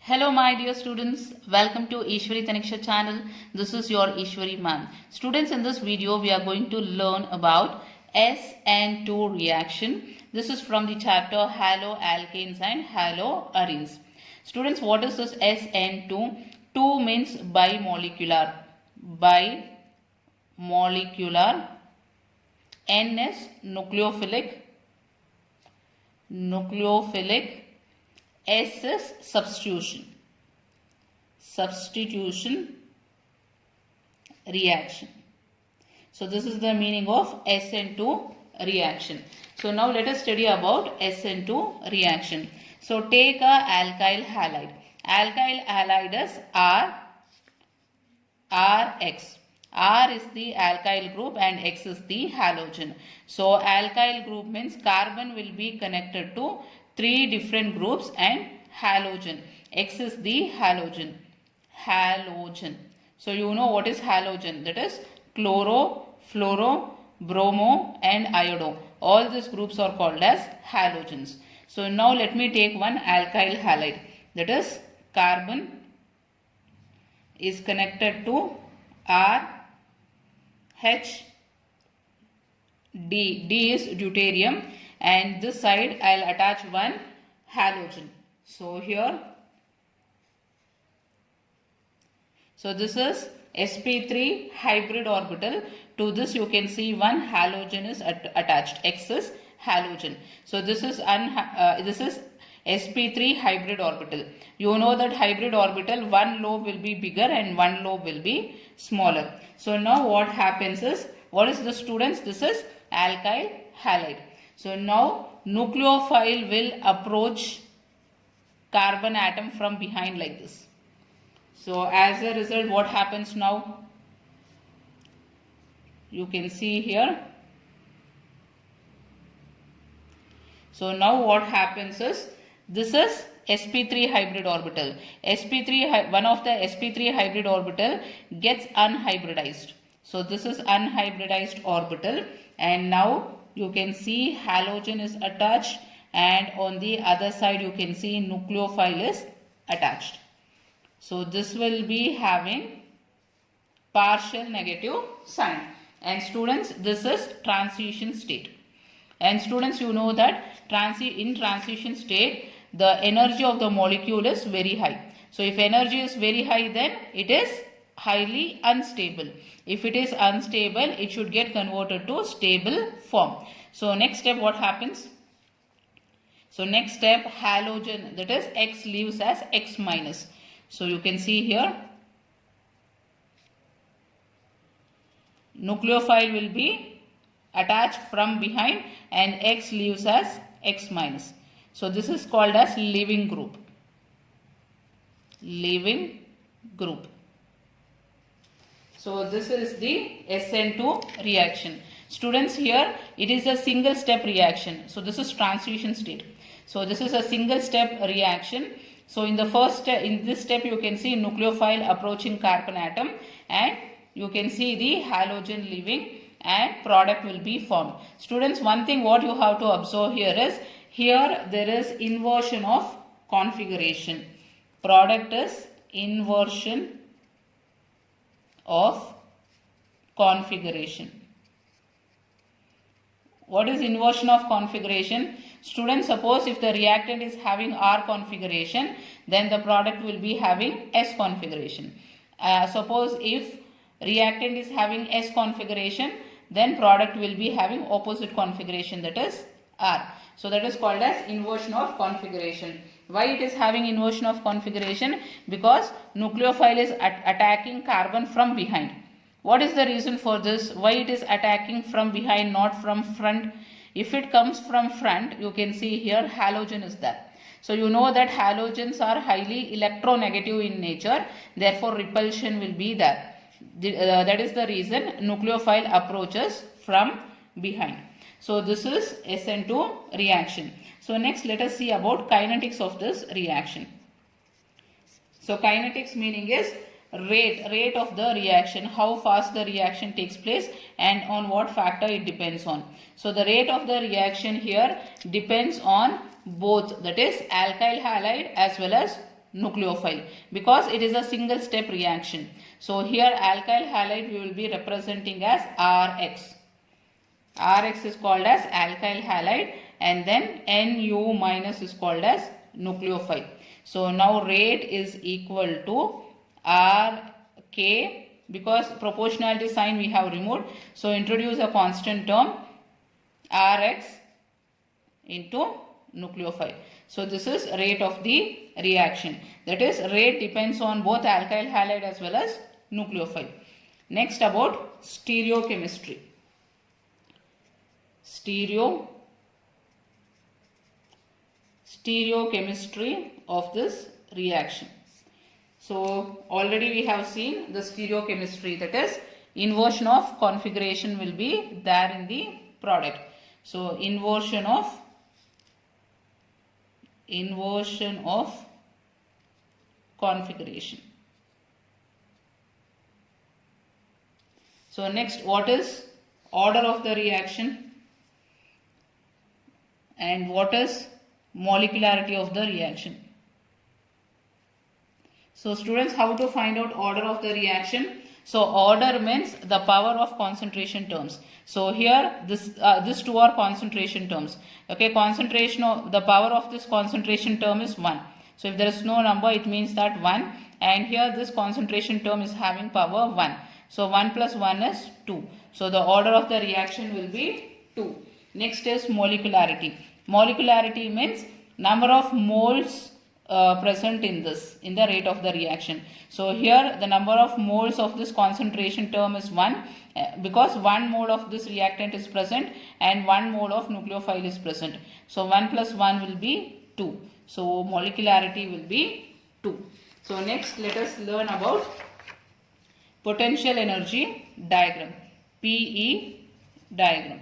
Hello my dear students, welcome to Eshwari channel. This is your Eshwari ma'am. Students, in this video we are going to learn about SN2 reaction. This is from the chapter Haloalkanes and Haloarenes. Students, what is this SN2? 2 means bimolecular. Bimolecular. N is nucleophilic. S is substitution reaction. So this is the meaning of SN2 reaction. So now let us study about SN2 reaction. So take a alkyl halide. Alkyl halide is RX. R is the alkyl group and X is the halogen. So alkyl group means carbon will be connected to 3 different groups and halogen. X is the halogen. So you know what is halogen. That is chloro, fluoro, bromo and iodo. All these groups are called as halogens. So now let me take one alkyl halide. That is carbon is connected to R, H, D. D is deuterium. And this side I will attach one halogen. So here, so this is sp3 hybrid orbital. To this you can see one halogen is attached. X is halogen. So this is sp3 hybrid orbital. You know that hybrid orbital, one lobe will be bigger and one lobe will be smaller. So now what happens is, what is the students? This is alkyl halide. So now nucleophile will approach carbon atom from behind like this. So as a result, what happens now? You can see here. So now what happens is, this is sp3 hybrid orbital. One of the sp3 hybrid orbital gets unhybridized. So this is unhybridized orbital, and now you can see halogen is attached, and on the other side you can see nucleophile is attached. So this will be having partial negative sign. And students, this is transition state. And students, you know that in transition state, the energy of the molecule is very high. So if energy is very high, then it is highly unstable. If it is unstable, it should get converted to stable form. So next step, what happens? So next step, halogen, that is X leaves as X minus. So you can see here, nucleophile will be attached from behind and X leaves as X minus. So this is called as leaving group. So this is the SN2 reaction. Students, here it is a single step reaction. So this is transition state. So this is a single step reaction. So in the first step, in this step you can see nucleophile approaching carbon atom, and you can see the halogen leaving and product will be formed. Students, one thing what you have to observe here is, here there is inversion of configuration. Product is inversion of configuration. What is inversion of configuration? Students, suppose if the reactant is having R configuration, then the product will be having S configuration. Suppose if reactant is having S configuration, then product will be having opposite configuration, that is R. So that is called as inversion of configuration. Why it is having inversion of configuration? Because nucleophile is attacking carbon from behind. What is the reason for this? Why it is attacking from behind, not from front? If it comes from front, you can see here halogen is there. So you know that halogens are highly electronegative in nature, therefore repulsion will be there. That is the reason nucleophile approaches from behind. So this is SN2 reaction. So next let us see about kinetics of this reaction. So kinetics meaning is rate of the reaction, how fast the reaction takes place and on what factor it depends on. So the rate of the reaction here depends on both, that is alkyl halide as well as nucleophile because it is a single step reaction. So here alkyl halide we will be representing as Rx. Rx is called as alkyl halide and then Nu minus is called as nucleophile. So now rate is equal to Rk, because proportionality sign we have removed. So introduce a constant term Rx into nucleophile. So this is rate of the reaction. That is, rate depends on both alkyl halide as well as nucleophile. Next, about stereochemistry. Stereochemistry of this reaction. So already we have seen the stereochemistry, that is inversion of configuration will be there in the product. So inversion of configuration. So next, what is order of the reaction and what is molecularity of the reaction? So students, how to find out order of the reaction? So order means the power of concentration terms. So here these two are concentration terms. Okay, concentration of the power of this concentration term is 1. So if there is no number, it means that 1, and here this concentration term is having power 1. So 1 plus 1 is 2. So the order of the reaction will be 2. Next is molecularity. Molecularity means number of moles present in the rate of the reaction. So here the number of moles of this concentration term is 1 because 1 mole of this reactant is present and 1 mole of nucleophile is present. So 1 plus 1 will be 2. So molecularity will be 2. So next, let us learn about potential energy diagram, PE diagram.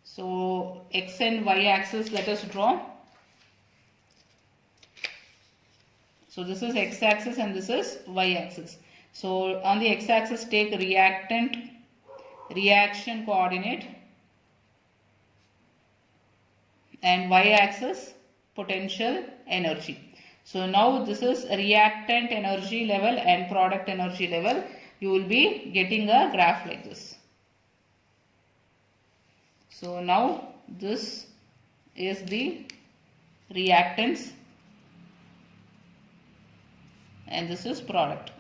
So x and y axis let us draw. So this is x axis and this is y axis. So on the x axis take reactant, reaction coordinate, and y axis potential energy. So now this is reactant energy level and product energy level. You will be getting a graph like this. So now this is the reactants and this is product,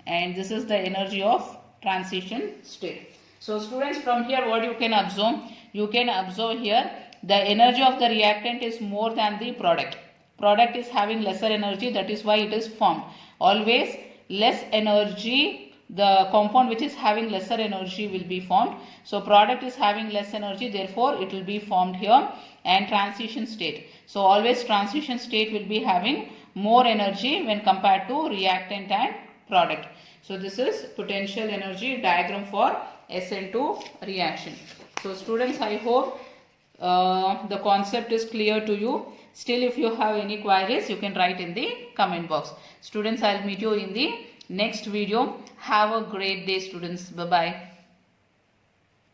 and this is the energy of transition state. So students, from here what you can observe? You can observe here the energy of the reactant is more than the product. Product is having lesser energy, that is why it is formed. Always less energy, the compound which is having lesser energy will be formed. So product is having less energy, therefore it will be formed here. And transition state. So always transition state will be having more energy when compared to reactant and product. So this is potential energy diagram for SN2 reaction. So students, I hope the concept is clear to you. Still, if you have any queries, you can write in the comment box. Students, I will meet you in the next video. Have a great day, students. Bye-bye.